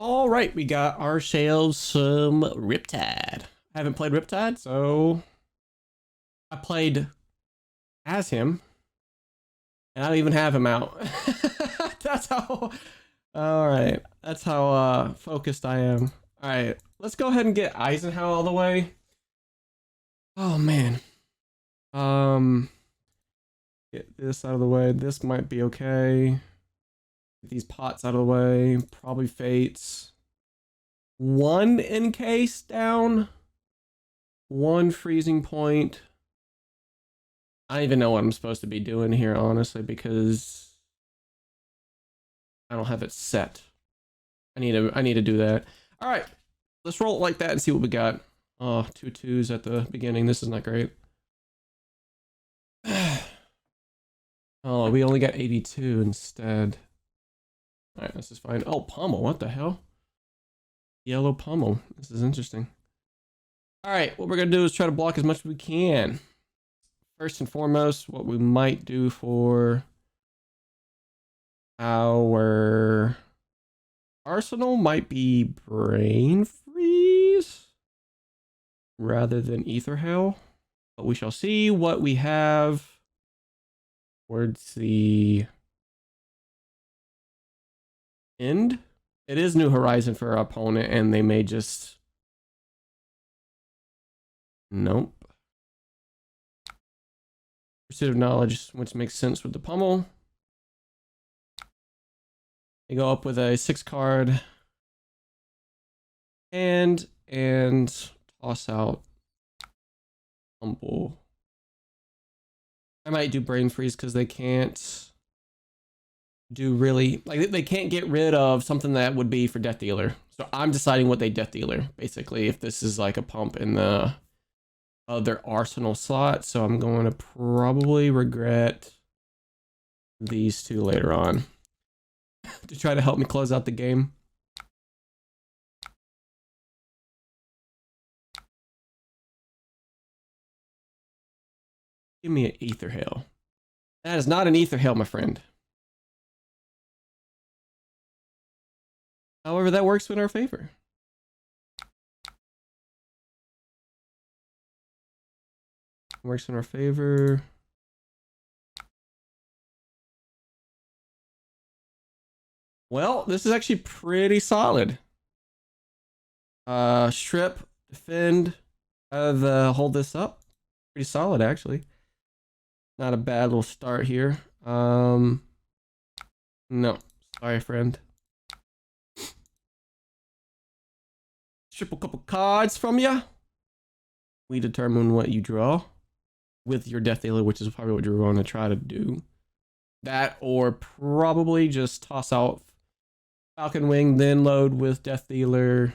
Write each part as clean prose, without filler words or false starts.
All right, we got ourselves some Riptide. I haven't played Riptide, so I played as him, and I don't even have him out. That's how. All right, that's how focused I am. All right, let's go ahead and get Eisenhower all the way. Oh man. Get this out of the way. This might be okay. Get these pots out of the way. Probably fates. One encase down. One freezing point. I don't even know what I'm supposed to be doing here, honestly, because I don't have it set. I need to do that. All right, let's roll it like that and see what we got. Oh, 2 2s at the beginning. This is not great. Oh, we only got 82 instead. All right, this is fine. Oh, pummel. What the hell? Yellow pummel. This is interesting. All right, what we're going to do is try to block as much as we can. First and foremost, what we might do for our arsenal might be brain freeze rather than ether hail. But we shall see what we have towards the end. It is New Horizon for our opponent, and they may just... Nope. Pursuit of knowledge, which makes sense with the pummel. They go up with a 6 card and toss out humble. I might do brain freeze because they can't do really, like, they can't get rid of something that would be for Death Dealer. So I'm deciding what they Death Dealer, basically, if this is like a pump in the other arsenal slot. So I'm going to probably regret these two later on to try to help me close out the game. Give me an ether hail. That is not an ether hail, my friend. However, that works in our favor. Works in our favor. Well, this is actually pretty solid. Strip, defend, hold this up. Pretty solid, actually. Not a bad little start here. No, sorry, friend. Strip a couple cards from you. We determine what you draw with your Death Dealer, which is probably what you're going to try to do. That, or probably just toss out Falcon Wing, then load with Death Dealer,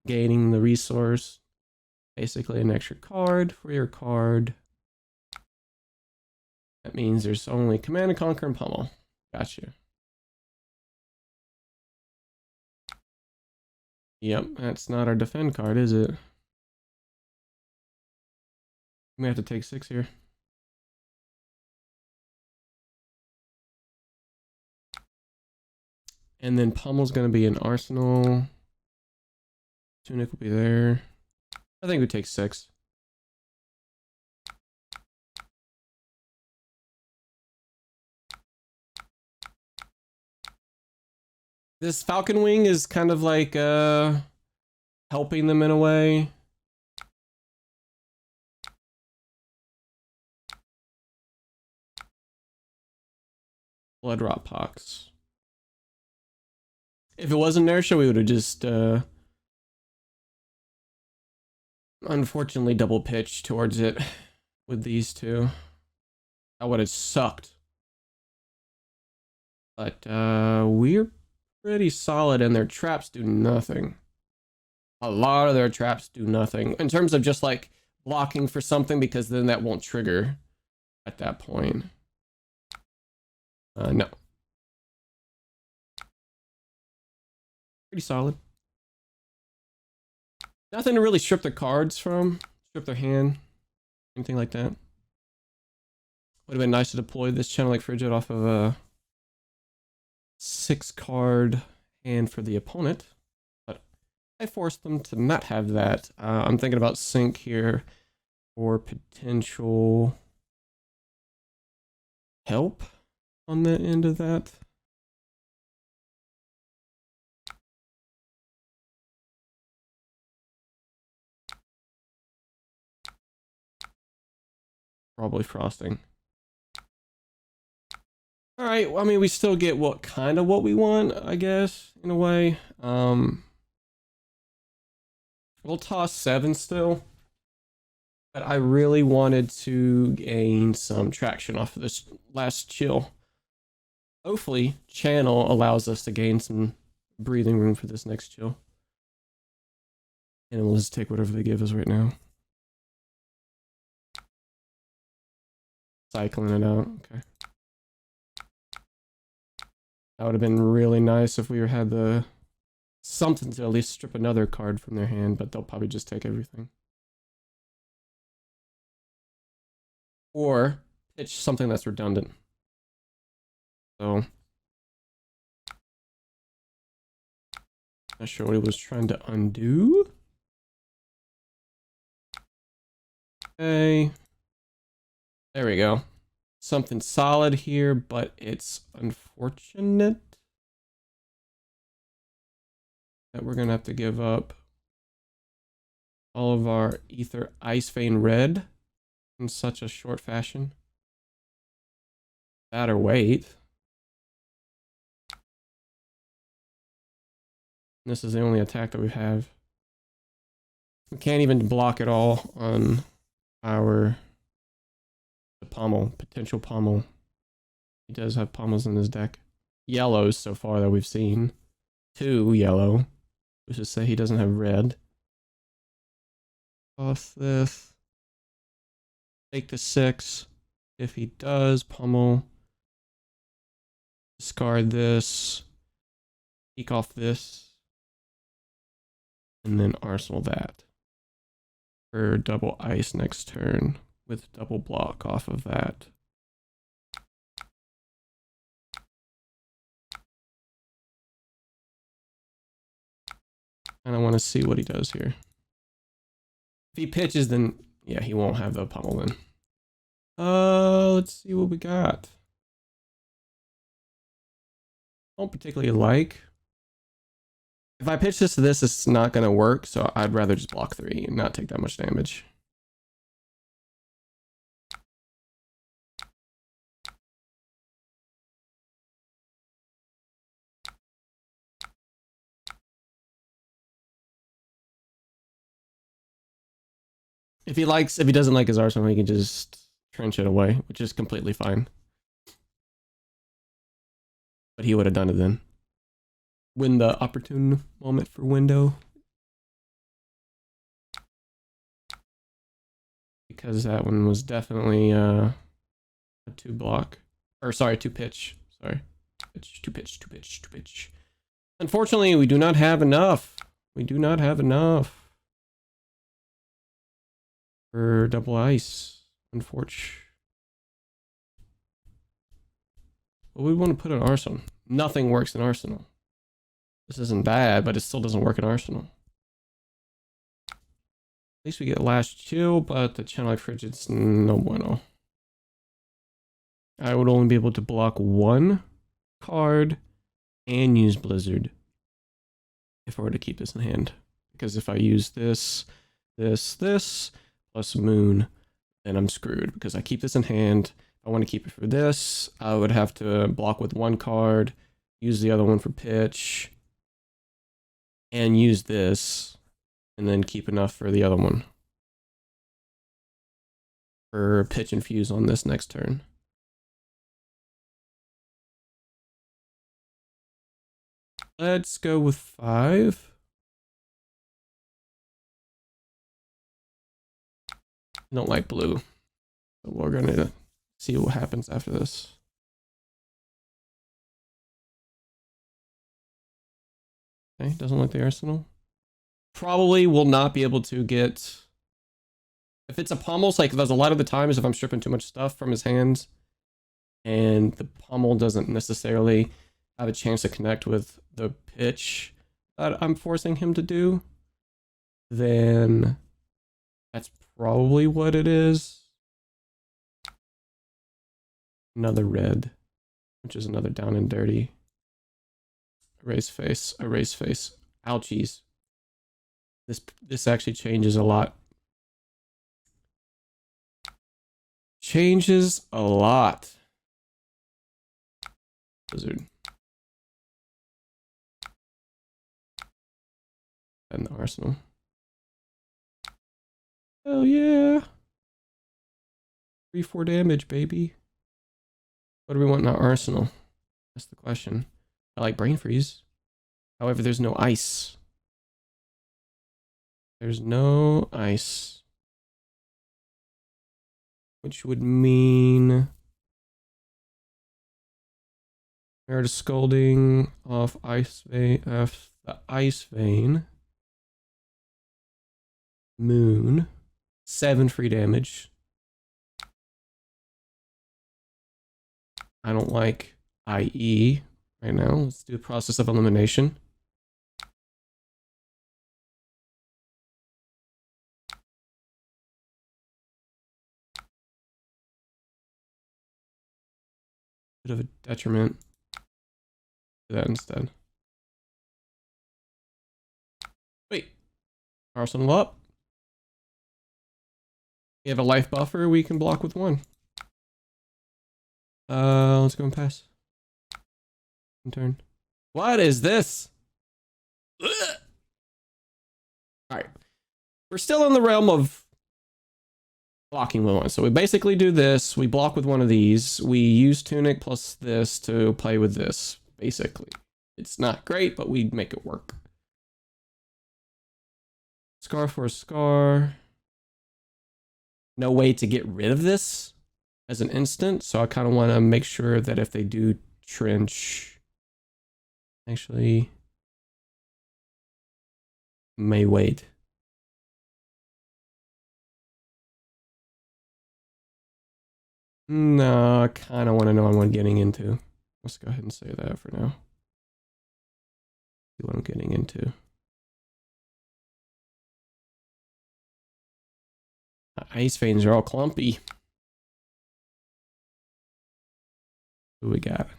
gaining the resource. Basically an extra card for your card. That means there's only Command and Conquer and Pummel. Gotcha. Yep, that's not our defend card, is it? We may have to take 6 here. And then Pummel's going to be an arsenal. Tunic will be there. I think we take 6. This Falcon Wing is kind of like helping them in a way. Blood Rot Pox. If it wasn't inertia, we would have just unfortunately double pitched towards it with these two. That would have sucked. But we're pretty solid, and their traps do nothing. A lot of their traps do nothing in terms of just like blocking for something, because then that won't trigger at that point. No. Pretty solid. Nothing to really strip their cards from, strip their hand, anything like that. Would have been nice to deploy this channel like Frigid off of a 6 card hand for the opponent. I forced them to not have that. I'm thinking about sync here for potential help on the end of that. Probably frosting. All right, well, I mean, we still get what we want, I guess, in a way. We'll toss 7 still. But I really wanted to gain some traction off of this last chill. Hopefully, channel allows us to gain some breathing room for this next chill. And we'll just take whatever they give us right now. Cycling it out, okay. That would have been really nice if we had the something to at least strip another card from their hand, but they'll probably just take everything. Or pitch something that's redundant. So, not sure what he was trying to undo. Okay. There we go. Something solid here, but it's unfortunate that we're gonna have to give up all of our Ether Ice Vein Red in such a short fashion. Better wait. This is the only attack that we have. We can't even block it all on our pommel, potential pommel. He does have pommels in his deck. Yellows so far that we've seen. 2 yellow. Let's just say he doesn't have red. Toss this. Take the 6. If he does, pommel. Discard this. Peek off this. And then arsenal that. For double ice next turn. With double block off of that. And I want to see what he does here. If he pitches, then yeah, he won't have the pommel then. Let's see what we got. Don't particularly like. If I pitch this to this, it's not going to work, so I'd rather just block 3 and not take that much damage. If he doesn't like his arsenal, he can just trench it away, which is completely fine. But he would have done it then. When the opportune moment for window. Because that one was definitely a 2 block. Or sorry, 2 pitch. Sorry. 2 pitch. Unfortunately, we do not have enough. We do not have enough. For double ice, unfortunately. Well, we want to put an arsenal. Nothing works in arsenal. This isn't bad, but it still doesn't work in arsenal. At least we get last chill, but the channel frigid's no bueno. I would only be able to block 1 card and use Blizzard if I were to keep this in hand. Because if I use this plus Moon, then I'm screwed because I keep this in hand. If I want to keep it for this, I would have to block with 1 card, use the other one for pitch, and use this, and then keep enough for the other one. For pitch and fuse on this next turn. Let's go with 5. I don't like blue. So we're gonna see what happens after this. Okay, doesn't like the arsenal. Probably will not be able to get... If it's a pommel, like there's a lot of the times if I'm stripping too much stuff from his hands and the pommel doesn't necessarily have a chance to connect with the pitch that I'm forcing him to do. then that's probably what it is. Another red, which is another down and dirty. Erase face, erase face. Ouchies. This actually changes a lot. Changes a lot. Wizard. And the arsenal. Hell yeah. 3-4 damage, baby. What do we want in our arsenal? That's the question. I like brain freeze. However, there's no ice. There's no ice. Which would mean Merit Scolding off ice vein, the ice vein. Moon. 7 free damage. I don't like IE right now. Let's do a process of elimination. Bit of a detriment. Do that instead. Wait. Arsenal up. We have a life buffer we can block with 1. Let's go and pass. Turn. What is this? Alright. We're still in the realm of blocking with 1. So we basically do this. We block with 1 of these. We use Tunic plus this to play with this. Basically. It's not great, but we make it work. Scar for a scar. No way to get rid of this as an instant, so I kind of want to make sure that if they do trench, actually may wait. No, I kind of want to know what I'm getting into. Let's go ahead and say that for now. See what I'm getting into. Ice veins are all clumpy. Who we got?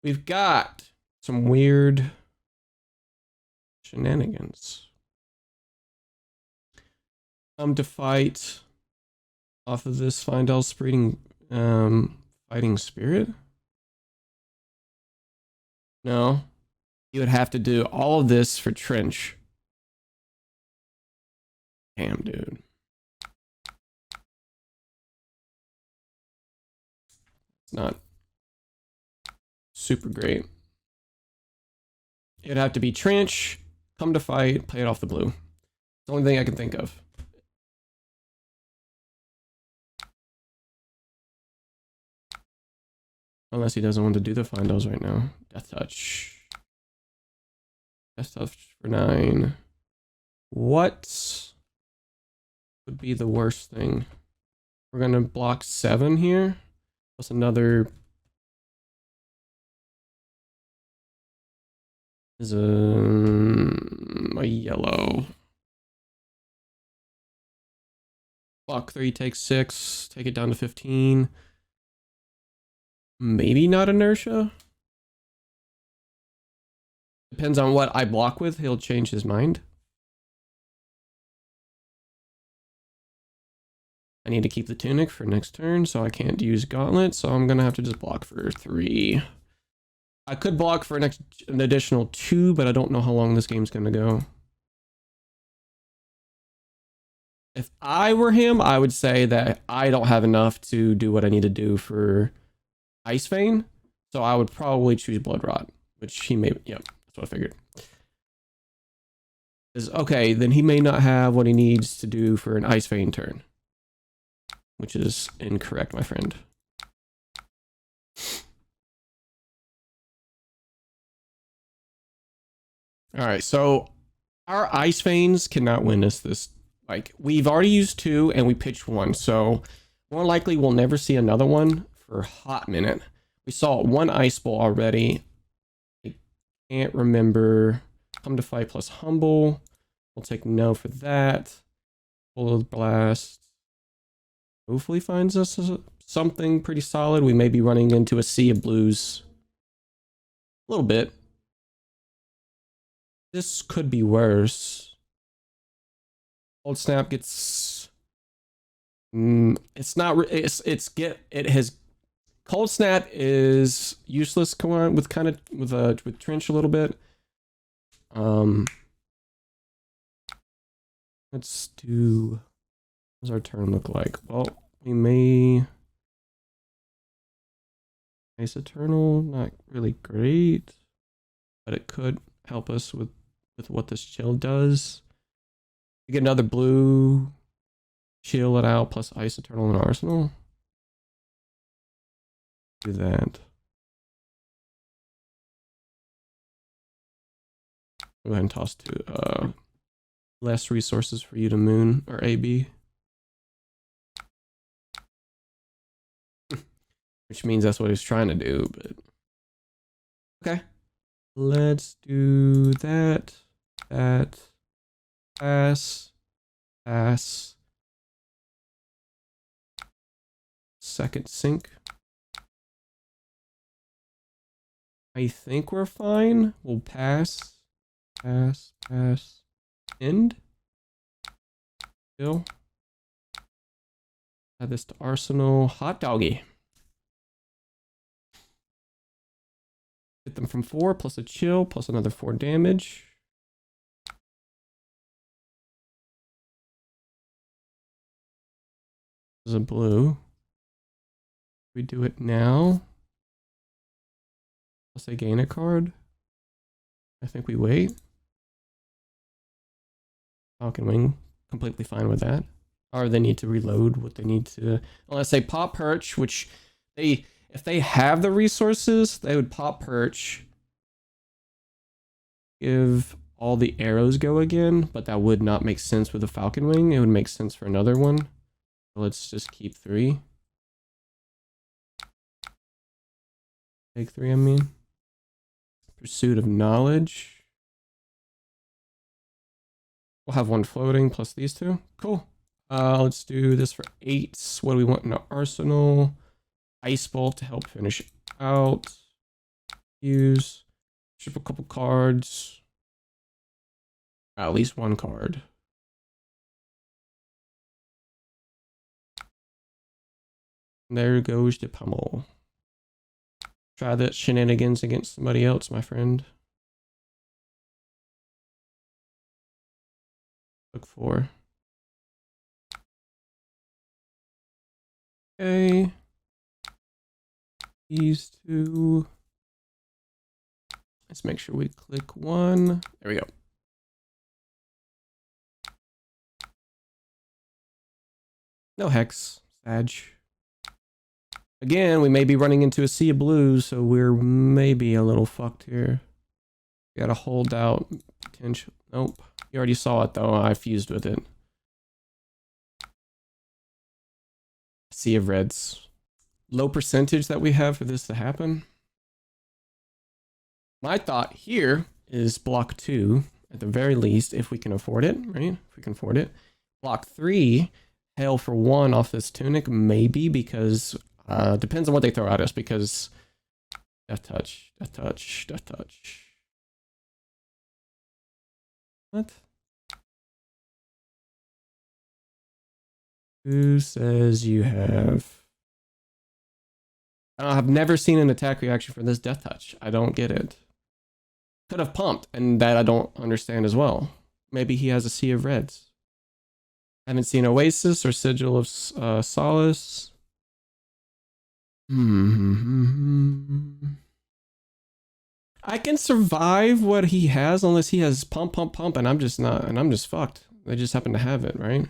We've got some weird shenanigans. To fight off of this Findel spreading fighting spirit. No, you would have to do all of this for trench. Damn, dude. It's not super great. It'd have to be trench, come to fight, play it off the blue. It's the only thing I can think of. Unless he doesn't want to do the finals right now. Death touch. Death touch for 9. What would be the worst thing? We're gonna block 7 here. Plus another is a yellow. Block 3, take 6, take it down to 15. Maybe not inertia. Depends on what I block with, he'll change his mind. I need to keep the tunic for next turn, so I can't use gauntlet, so I'm gonna have to just block for 3. I could block for an additional 2, but I don't know how long this game's gonna go. If I were him, I would say that I don't have enough to do what I need to do for Ice Vein, so I would probably choose Blood Rot, which he may, yep, that's what I figured. Okay, then he may not have what he needs to do for an Ice Vein turn. Which is incorrect, my friend. Alright, so our Ice Veins cannot win us this. Like, we've already used 2 and we pitched 1, so more likely we'll never see another one for a hot minute. We saw 1 Ice Bowl already. I can't remember. Come to fight plus Humble. We'll take no for that. Full blast. Hopefully finds us something pretty solid. We may be running into a sea of blues. A little bit. This could be worse. Cold snap gets... it's not... It has... Cold snap is useless with trench a little bit. Let's do... What does our turn look like? Well, we may... Ice Eternal, not really great, but it could help us with what this chill does. We get another blue, chill it out, plus Ice Eternal and Arsenal. Do that. Go ahead and toss to less resources for you to moon or AB. Which means that's what he's trying to do, but okay. Let's do that. Pass. Second sink. I think we're fine. We'll pass. End. Still. Add this to Arsenal. Hot doggy. Hit them from 4 plus a chill plus another 4 damage. This is a blue. We do it now. Plus they gain a card. I think we wait. Falcon Wing, completely fine with that. Or they need to reload what they need to. Unless they pop Perch, which if they have the resources, they would pop Perch. Give all the arrows go again, but that would not make sense with the Falcon Wing. It would make sense for another one. So let's just keep 3. Take 3, I mean. Pursuit of Knowledge. We'll have 1 floating plus these 2. Cool. Let's do this for 8. What do we want in our arsenal? Ice Bolt to help finish out. Use. Ship a couple cards. At least 1 card. There goes the pummel. Try that shenanigans against somebody else, my friend. Look for. Okay. These 2. Let's make sure we click 1. There we go. No hex. Sag. Again, we may be running into a sea of blues, so we're maybe a little fucked here. We gotta hold out potential. Nope. You already saw it though. I fused with it. Sea of reds. Low percentage that we have for this to happen. My thought here is block 2 at the very least, if we can afford it, right? If we can afford it. Block 3, hail for 1 off this tunic, maybe, because depends on what they throw at us, because death touch. What? Who says you have? I've never seen an attack reaction for this death touch. I don't get it. Could have pumped, and that I don't understand as well. Maybe he has a sea of reds. I haven't seen Oasis or Sigil of Solace. I can survive what he has unless he has pump, and I'm just not, and I'm just fucked. They just happen to have it, right?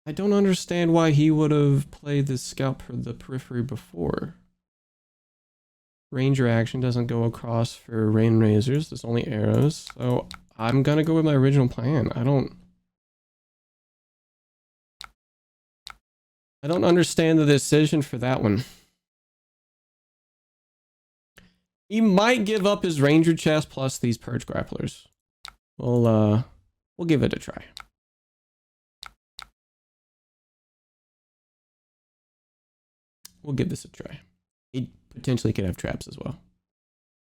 I don't understand why he would have played this scalp for the periphery before. Ranger action doesn't go across for rain razors. There's only arrows. So I'm gonna go with my original plan. I don't understand the decision for that one. He might give up his ranger chest plus these purge grapplers. Well, We'll give it a try. We'll give this a try. He potentially could have traps as well.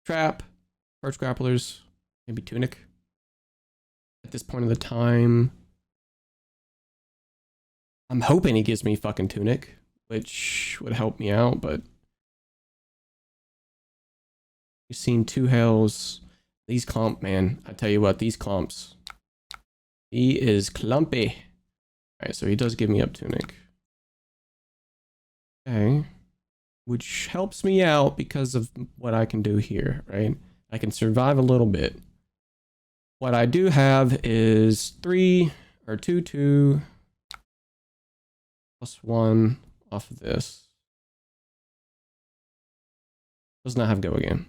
Trap, Perch Grapplers, maybe Tunic. At this point of the time, I'm hoping he gives me fucking Tunic, which would help me out, but we've seen 2 Hells. These comp, man, I tell you what, these comps. He is clumpy. Alright, so he does give me up Tunic. Okay. Which helps me out because of what I can do here, right? I can survive a little bit. What I do have is 2, 2, plus 1 off of this. Does not have go again.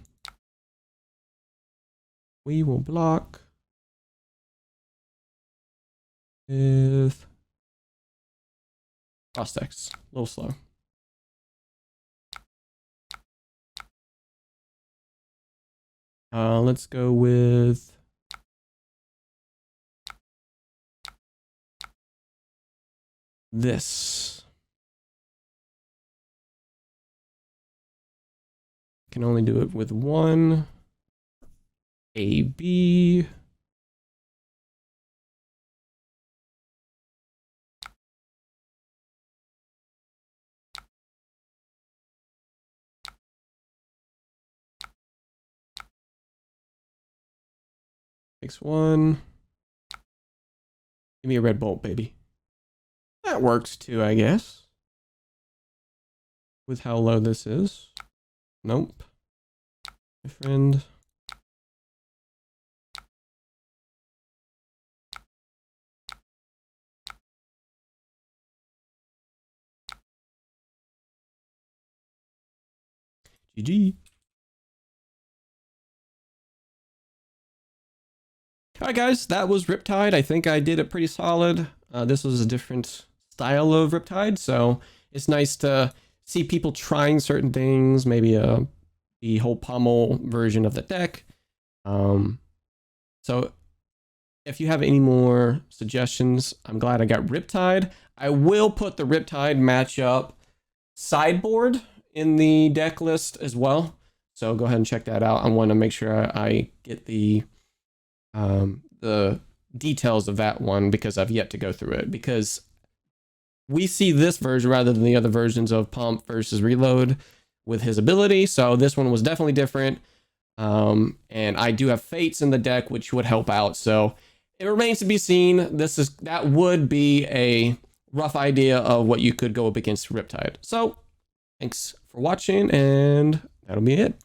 We will block with Frostex. A little slow. Let's go with this. Can only do it with 1. AB. Takes 1. Give me a red bolt, baby. That works too, I guess. With how low this is. Nope. My friend. GG. All right, guys, that was Riptide. I think I did it pretty solid. This was a different style of Riptide, so it's nice to see people trying certain things, maybe the whole pommel version of the deck. So if you have any more suggestions, I'm glad I got Riptide. I will put the Riptide matchup sideboard in the deck list as well. So go ahead and check that out. I want to make sure I get the details of that one because I've yet to go through it, because we see this version rather than the other versions of Pump versus Reload with his ability. So this one was definitely different. And I do have Fates in the deck, which would help out. So it remains to be seen. That would be a rough idea of what you could go up against Riptide. So thanks for watching, and that'll be it.